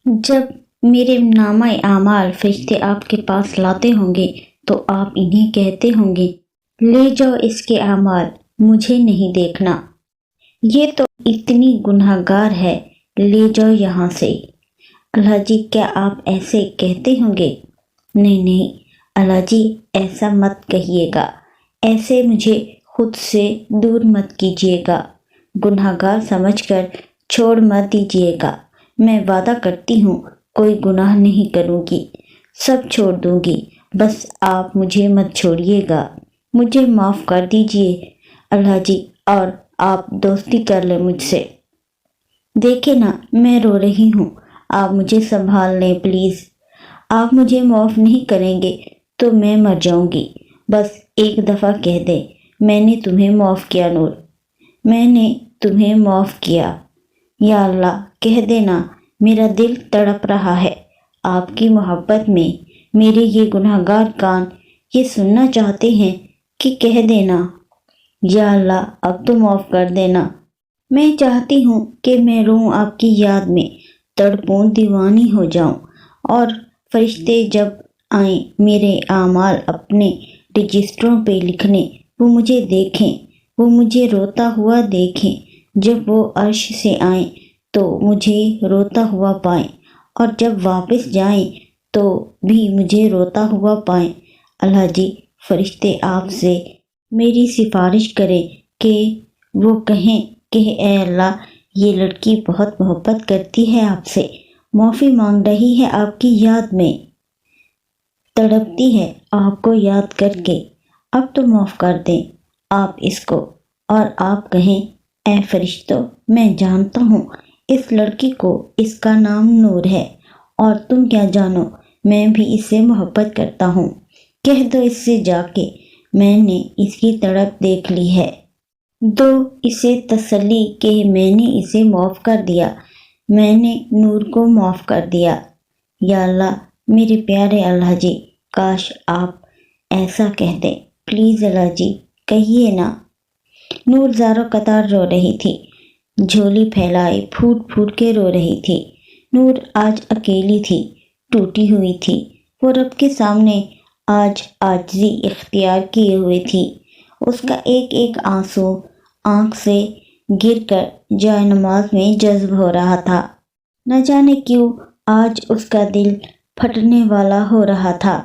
جب میرے نامہ اعمال فرشتے آپ کے پاس لاتے ہوں گے تو آپ انہیں کہتے ہوں گے، لے جاؤ اس کے اعمال، مجھے نہیں دیکھنا، یہ تو اتنی گناہ گار ہے، لے جاؤ یہاں سے۔ اللہ جی، کیا آپ ایسے کہتے ہوں گے؟ نہیں نہیں اللہ جی، ایسا مت کہیے گا، ایسے مجھے خود سے دور مت کیجیے گا، گناہ گار سمجھ کر چھوڑ مت دیجیے گا۔ میں وعدہ کرتی ہوں کوئی گناہ نہیں کروں گی، سب چھوڑ دوں گی، بس آپ مجھے مت چھوڑیے گا، مجھے معاف کر دیجیے اللہ جی، اور آپ دوستی کر لیں مجھ سے۔ دیکھیں نا، میں رو رہی ہوں، آپ مجھے سنبھال لیں پلیز۔ آپ مجھے معاف نہیں کریں گے تو میں مر جاؤں گی، بس ایک دفعہ کہہ دیں، میں نے تمہیں معاف کیا نور، میں نے تمہیں معاف کیا۔ یا اللہ، کہہ دینا، میرا دل تڑپ رہا ہے آپ کی محبت میں، میرے یہ گناہ گار کان یہ سننا چاہتے ہیں کہ کہہ دینا۔ یا اللہ، اب تو معاف کر دینا، میں چاہتی ہوں کہ میں روں آپ کی یاد میں، تڑپوں، دیوانی ہو جاؤں، اور فرشتے جب آئیں میرے اعمال اپنے رجسٹروں پہ لکھنے، وہ مجھے دیکھیں، وہ مجھے روتا ہوا دیکھیں، جب وہ عرش سے آئیں تو مجھے روتا ہوا پائیں، اور جب واپس جائیں تو بھی مجھے روتا ہوا پائیں۔ اللہ جی، فرشتے آپ سے میری سفارش کریں کہ وہ کہیں کہ اے اللہ، یہ لڑکی بہت محبت کرتی ہے آپ سے، معافی مانگ رہی ہے آپ کی یاد میں، تڑپتی ہے آپ کو یاد کر کے، اب تو معاف کر دیں آپ اس کو۔ اور آپ کہیں، اے فرشتوں، میں جانتا ہوں اس لڑکی کو، اس کا نام نور ہے، اور تم کیا جانو، میں بھی اس سے محبت کرتا ہوں، کہہ دو اس سے جا کے، میں نے اس کی تڑپ دیکھ لی ہے، دو اسے تسلی کہ میں نے اسے معاف کر دیا، میں نے نور کو معاف کر دیا۔ یا اللہ، میرے پیارے اللہ جی، کاش آپ ایسا کہہ دیں، پلیز اللہ جی، کہیے نا۔ نور زاروں قطار رو رہی تھی، جھولی پھیلائے پھوٹ پھوٹ کے رو رہی تھی۔ نور آج اکیلی تھی، ٹوٹی ہوئی تھی، وہ رب کے سامنے آج عاجزی اختیار کیے ہوئے تھی، اس کا ایک ایک آنسو آنکھ سے گر کر جائے نماز میں جذب ہو رہا تھا۔ نہ جانے کیوں آج اس کا دل پھٹنے والا ہو رہا تھا،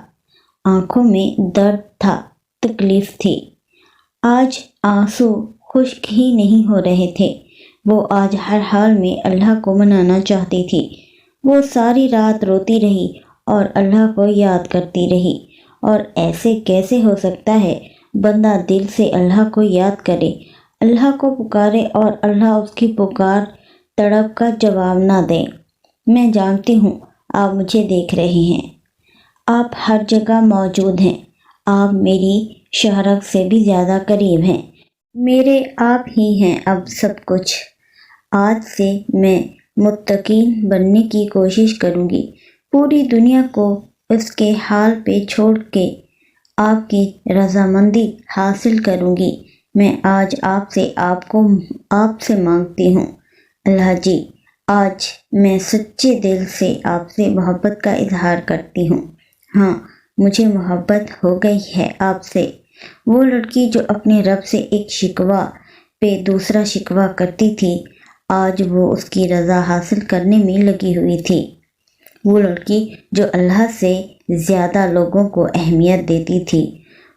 آنکھوں میں درد تھا، تکلیف تھی، آج آنسو خشک ہی نہیں ہو رہے تھے، وہ آج ہر حال میں اللہ کو منانا چاہتی تھی۔ وہ ساری رات روتی رہی اور اللہ کو یاد کرتی رہی، اور ایسے کیسے ہو سکتا ہے بندہ دل سے اللہ کو یاد کرے، اللہ کو پکارے اور اللہ اس کی پکار تڑپ کا جواب نہ دے۔ میں جانتی ہوں آپ مجھے دیکھ رہے ہیں، آپ ہر جگہ موجود ہیں، آپ میری شہرت سے بھی زیادہ قریب ہیں، میرے آپ ہی ہیں اب سب کچھ۔ آج سے میں متقی بننے کی کوشش کروں گی، پوری دنیا کو اس کے حال پہ چھوڑ کے آپ کی رضامندی حاصل کروں گی۔ میں آج آپ سے مانگتی ہوں اللہ جی، آج میں سچے دل سے آپ سے محبت کا اظہار کرتی ہوں۔ ہاں، مجھے محبت ہو گئی ہے آپ سے۔ وہ لڑکی جو اپنے رب سے ایک شکوہ پہ دوسرا شکوہ کرتی تھی، آج وہ اس کی رضا حاصل کرنے میں لگی ہوئی تھی۔ وہ لڑکی جو اللہ سے زیادہ لوگوں کو اہمیت دیتی تھی،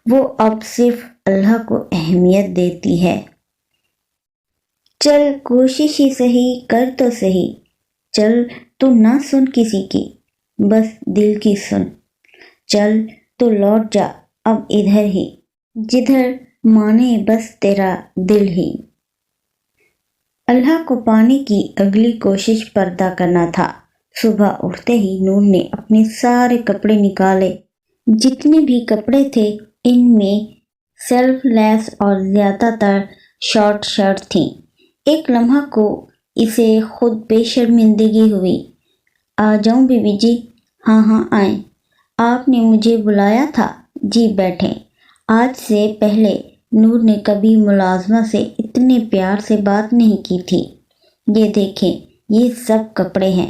وہ اب صرف اللہ کو اہمیت دیتی ہے۔ چل کوشش ہی سہی کر تو سہی، چل تو نہ سن کسی کی، بس دل کی سن، چل تو لوٹ جا اب ادھر ہی، جدھر مانے بس تیرا دل ہی۔ اللہ کو پانے کی اگلی کوشش پردہ کرنا تھا۔ صبح اٹھتے ہی نور نے اپنے سارے کپڑے نکالے، جتنے بھی کپڑے تھے ان میں سیلف لیس اور زیادہ تر شارٹ شرٹ تھیں۔ ایک لمحہ کو اسے خود پہ شرمندگی ہوئی۔ آ جاؤں بی بی جی؟ ہاں ہاں آئیں، آپ نے مجھے بلایا تھا؟ جی بیٹھیں۔ آج سے پہلے نور نے کبھی ملازمہ سے اتنے پیار سے بات نہیں کی تھی۔ یہ دیکھیں، یہ سب کپڑے ہیں،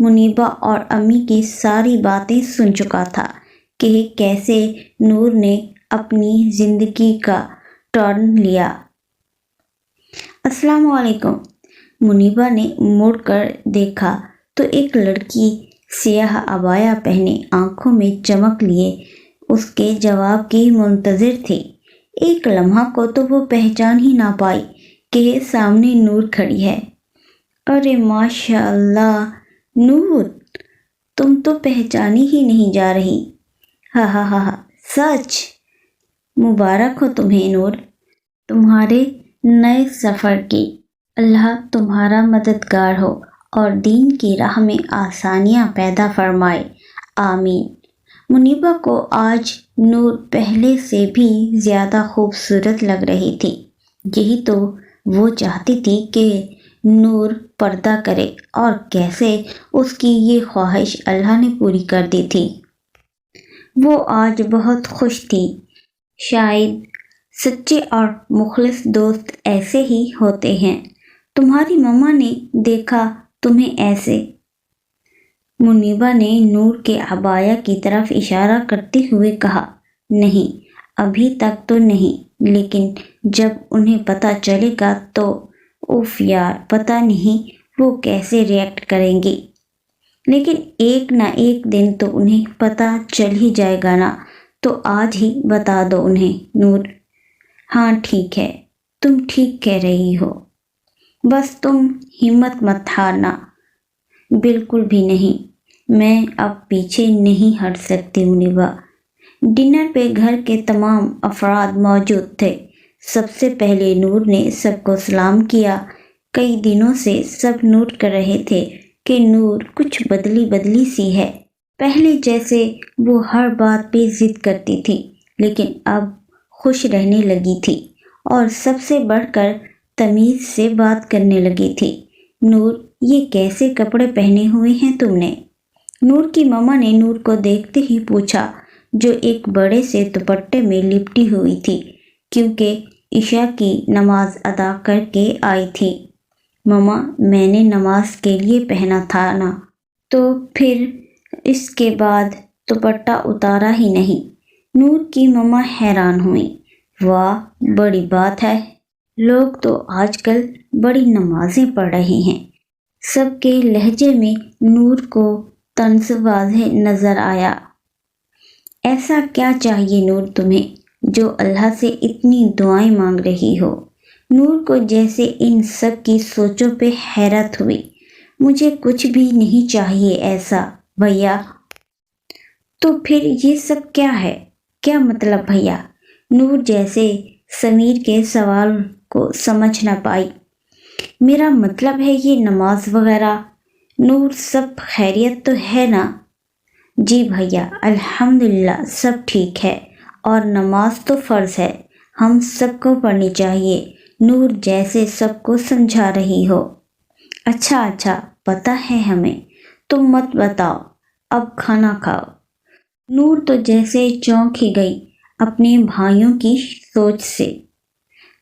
منیبہ اور امی کی ساری باتیں سن چکا تھا کہ کیسے نور نے اپنی زندگی کا ٹرن لیا۔ السلام علیکم۔ منیبہ نے مڑ کر دیکھا تو ایک لڑکی سیاہ عبایا پہنے آنکھوں میں چمک لیے اس کے جواب کی منتظر تھی۔ ایک لمحہ کو تو وہ پہچان ہی نہ پائی کہ سامنے نور کھڑی ہے۔ ارے ماشاء اللہ نور، تم تو پہچانی ہی نہیں جا رہی۔ ہاں ہاں ہاں ہاں، سچ؟ مبارک ہو تمہیں نور، تمہارے نئے سفر کی۔ اللہ تمہارا مددگار ہو اور دین کی راہ میں آسانیاں پیدا فرمائے، آمین۔ منیبہ کو آج نور پہلے سے بھی زیادہ خوبصورت لگ رہی تھی۔ یہی تو وہ چاہتی تھی کہ نور پردہ کرے، اور کیسے اس کی یہ خواہش اللہ نے پوری کر دی تھی۔ وہ آج بہت خوش تھی۔ شاید سچے اور مخلص دوست ایسے ہی ہوتے ہیں۔ تمہاری مما نے دیکھا تمہیں ایسے؟ منیبہ نے نور کے عبایا کی طرف اشارہ کرتے ہوئے کہا۔ نہیں، ابھی تک تو نہیں، لیکن جب انہیں پتہ چلے گا تو اف یار، پتہ نہیں وہ کیسے ریئیکٹ کریں گی۔ لیکن ایک نہ ایک دن تو انہیں پتہ چل ہی جائے گا نا، تو آج ہی بتا دو انہیں نور۔ ہاں ٹھیک ہے، تم ٹھیک کہہ رہی ہو، بس تم ہمت مت ہارنا۔ بالکل بھی نہیں، میں اب پیچھے نہیں ہٹ سکتی منیبہ۔ ڈنر پہ گھر کے تمام افراد موجود تھے۔ سب سے پہلے نور نے سب کو سلام کیا۔ کئی دنوں سے سب نوٹ کر رہے تھے کہ نور کچھ بدلی سی ہے۔ پہلے جیسے وہ ہر بات پہ ضد کرتی تھی، لیکن اب خوش رہنے لگی تھی اور سب سے بڑھ کر تمیز سے بات کرنے لگی تھی۔ نور، یہ کیسے کپڑے پہنے ہوئے ہیں تم نے؟ نور کی مما نے نور کو دیکھتے ہی پوچھا، جو ایک بڑے سے دوپٹے میں لپٹی ہوئی تھی، کیونکہ عشاء کی نماز ادا کر کے آئی تھی۔ مما، میں نے نماز کے لیے پہنا تھا نا، تو پھر اس کے بعد دوپٹہ اتارا ہی نہیں۔ نور کی مما حیران ہوئیں۔ واہ، بڑی بات ہے، لوگ تو آج کل بڑی نمازیں پڑھ رہے ہیں۔ سب کے لہجے میں نور کو طنز واضح نظر آیا۔ ایسا کیا چاہیے نور تمہیں جو اللہ سے اتنی دعائیں مانگ رہی ہو؟ نور کو جیسے ان سب کی سوچوں پہ حیرت ہوئی۔ مجھے کچھ بھی نہیں چاہیے ایسا بھیا۔ تو پھر یہ سب کیا ہے؟ کیا مطلب بھیا؟ نور جیسے سمیر کے سوال کو سمجھ نہ پائی۔ میرا مطلب ہے یہ نماز وغیرہ۔ نور، سب خیریت تو ہے نا؟ جی بھیا، الحمدللہ سب ٹھیک ہے، اور نماز تو فرض ہے، ہم سب کو پڑھنی چاہیے۔ نور جیسے سب کو سمجھا رہی ہو۔ اچھا، پتہ ہے ہمیں، تم مت بتاؤ، اب کھانا کھاؤ۔ نور تو جیسے چونک ہی گئی اپنے بھائیوں کی سوچ سے۔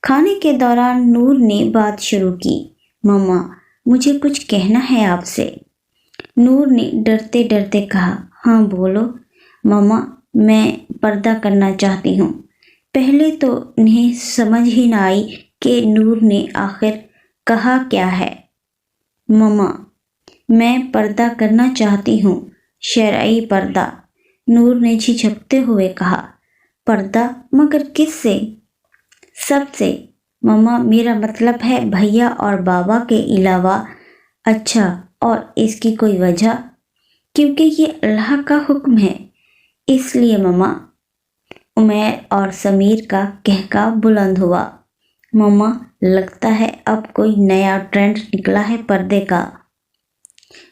کھانے کے دوران نور نے بات شروع کی۔ مما، مجھے کچھ کہنا ہے آپ سے۔ نور نے ڈرتے ڈرتے کہا۔ ہاں بولو۔ مما، میں پردہ کرنا چاہتی ہوں۔ پہلے تو انہیں سمجھ ہی نہ آئی کہ نور نے آخر کہا کیا ہے۔ مما، میں پردہ کرنا چاہتی ہوں، شرعی پردہ۔ نور نے جھجکتے ہوئے کہا۔ پردہ؟ مگر کس سے؟ سب سے۔ مما، میرا مطلب ہے بھیا اور بابا کے علاوہ۔ اچھا، اور اس کی کوئی وجہ؟ کیونکہ یہ اللہ کا حکم ہے، اس لیے مما۔ عمیر اور سمیر کا کہکا بلند ہوا۔ مما، لگتا ہے اب کوئی نیا ٹرینڈ نکلا ہے پردے کا۔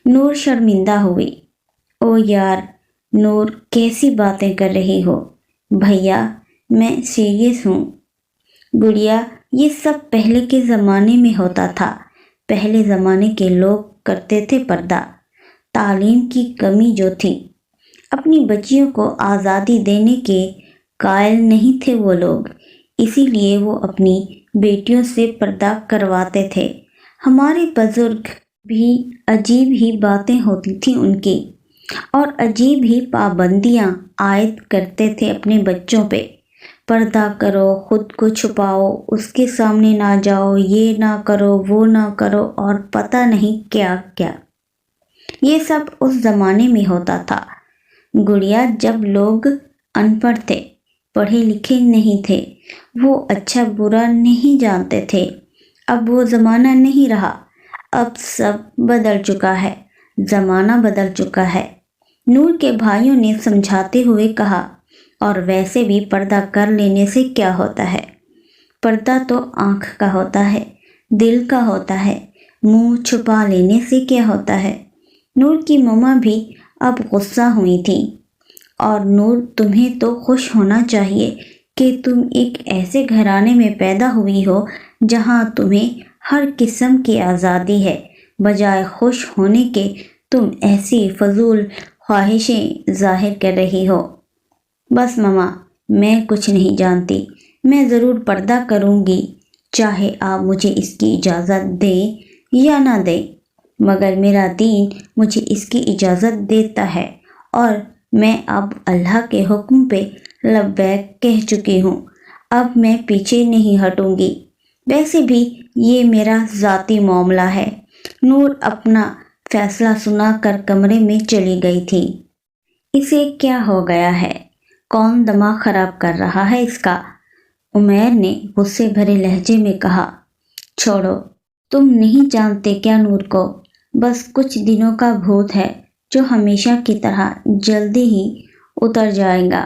نور شرمندہ ہوئی۔ او یار نور، کیسی باتیں کر رہی ہو؟ بھیا، میں سیریس ہوں۔ گڑیا، یہ سب پہلے کے زمانے میں ہوتا تھا۔ پہلے زمانے کے لوگ کرتے تھے پردہ۔ تعلیم کی کمی جو تھی، اپنی بچیوں کو آزادی دینے کے قائل نہیں تھے وہ لوگ، اسی لیے وہ اپنی بیٹیوں سے پردہ کرواتے تھے۔ ہمارے بزرگ بھی عجیب ہی باتیں ہوتی تھیں ان کی، اور عجیب ہی پابندیاں عائد کرتے تھے اپنے بچوں پہ۔ پردہ کرو، خود کو چھپاؤ، اس کے سامنے نہ جاؤ، یہ نہ کرو، وہ نہ کرو، اور پتہ نہیں کیا کیا۔ یہ سب اس زمانے میں ہوتا تھا گڑیا، جب لوگ ان پڑھ تھے، پڑھے لکھے نہیں تھے، وہ اچھا برا نہیں جانتے تھے۔ اب وہ زمانہ نہیں رہا، اب سب بدل چکا ہے، زمانہ بدل چکا ہے۔ نور کے بھائیوں نے سمجھاتے ہوئے کہا، اور ویسے بھی پردہ کر لینے سے کیا ہوتا ہے؟ پردہ تو آنکھ کا ہوتا ہے، دل کا ہوتا ہے، منہ چھپا لینے سے کیا ہوتا ہے؟ نور کی ماما بھی اب غصہ ہوئی تھی۔ اور نور، تمہیں تو خوش ہونا چاہیے کہ تم ایک ایسے گھرانے میں پیدا ہوئی ہو جہاں تمہیں ہر قسم کی آزادی ہے، بجائے خوش ہونے کے تم ایسی فضول خواہشیں ظاہر کر رہی ہو۔ بس ماما، میں کچھ نہیں جانتی، میں ضرور پردہ کروں گی، چاہے آپ مجھے اس کی اجازت دیں یا نہ دیں، مگر میرا دین مجھے اس کی اجازت دیتا ہے، اور میں اب اللہ کے حکم پہ لبیک کہہ چکی ہوں، اب میں پیچھے نہیں ہٹوں گی۔ ویسے بھی یہ میرا ذاتی معاملہ ہے۔ نور اپنا فیصلہ سنا کر کمرے میں چلی گئی تھی۔ اسے کیا ہو گیا ہے؟ کون دماغ خراب کر رہا ہے اس کا؟ عمیر نے غصے بھرے لہجے میں کہا۔ چھوڑو، تم نہیں جانتے کیا نور کو؟ بس کچھ دنوں کا بھوت ہے جو ہمیشہ کی طرح جلدی ہی اتر جائے گا۔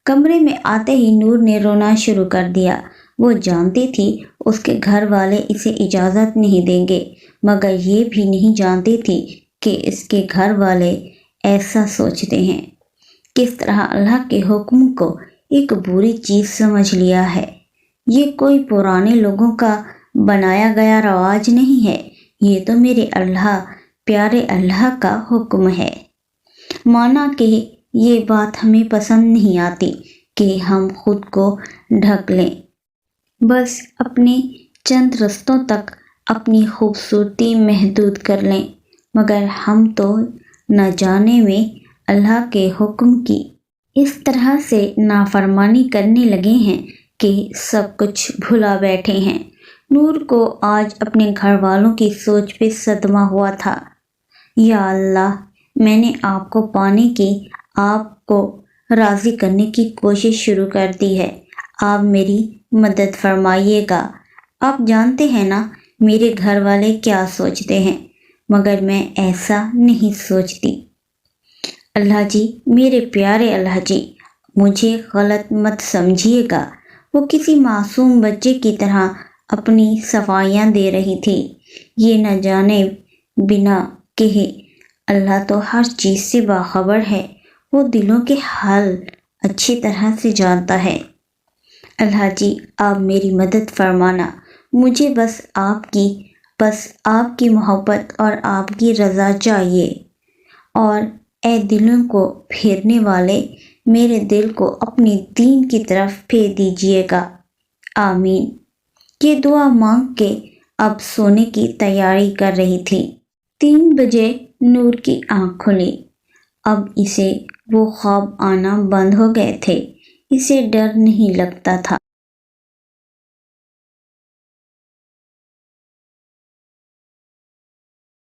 کمرے میں آتے ہی نور نے رونا شروع کر دیا۔ وہ جانتی تھی اس کے گھر والے اسے اجازت نہیں دیں گے، مگر یہ بھی نہیں جانتی تھی کہ اس کے گھر والے ایسا سوچتے ہیں۔ کس طرح اللہ کے حکم کو ایک بری چیز سمجھ لیا ہے۔ یہ کوئی پرانے لوگوں کا بنایا گیا رواج نہیں ہے، یہ تو میرے اللہ، پیارے اللہ کا حکم ہے۔ مانا کہ یہ بات ہمیں پسند نہیں آتی کہ ہم خود کو ڈھک لیں، بس اپنے چند رستوں تک اپنی خوبصورتی محدود کر لیں، مگر ہم تو نہ جانے میں اللہ کے حکم کی اس طرح سے نافرمانی کرنے لگے ہیں کہ سب کچھ بھلا بیٹھے ہیں۔ نور کو آج اپنے گھر والوں کی سوچ پہ صدمہ ہوا تھا۔ یا اللہ، میں نے آپ کو پانے کی، آپ کو راضی کرنے کی کوشش شروع کر دی ہے، آپ میری مدد فرمائیے گا۔ آپ جانتے ہیں نا میرے گھر والے کیا سوچتے ہیں، مگر میں ایسا نہیں سوچتی۔ اللہ جی، میرے پیارے اللہ جی، مجھے غلط مت سمجھیے گا۔ وہ کسی معصوم بچے کی طرح اپنی صفائیاں دے رہی تھی، یہ نہ جانے بنا کہے اللہ تو ہر چیز سے باخبر ہے، وہ دلوں کے حال اچھی طرح سے جانتا ہے۔ اللہ جی، آپ میری مدد فرمانا، مجھے بس آپ کی محبت اور آپ کی رضا چاہیے، اور اے دلوں کو پھیرنے والے، میرے دل کو اپنے دین کی طرف پھیر دیجیے گا، آمین۔ یہ دعا مانگ کے اب سونے کی تیاری کر رہی تھی۔ 3 بجے نور کی آنکھ کھلی۔ اب اسے وہ خواب آنا بند ہو گئے تھے، اسے ڈر نہیں لگتا تھا۔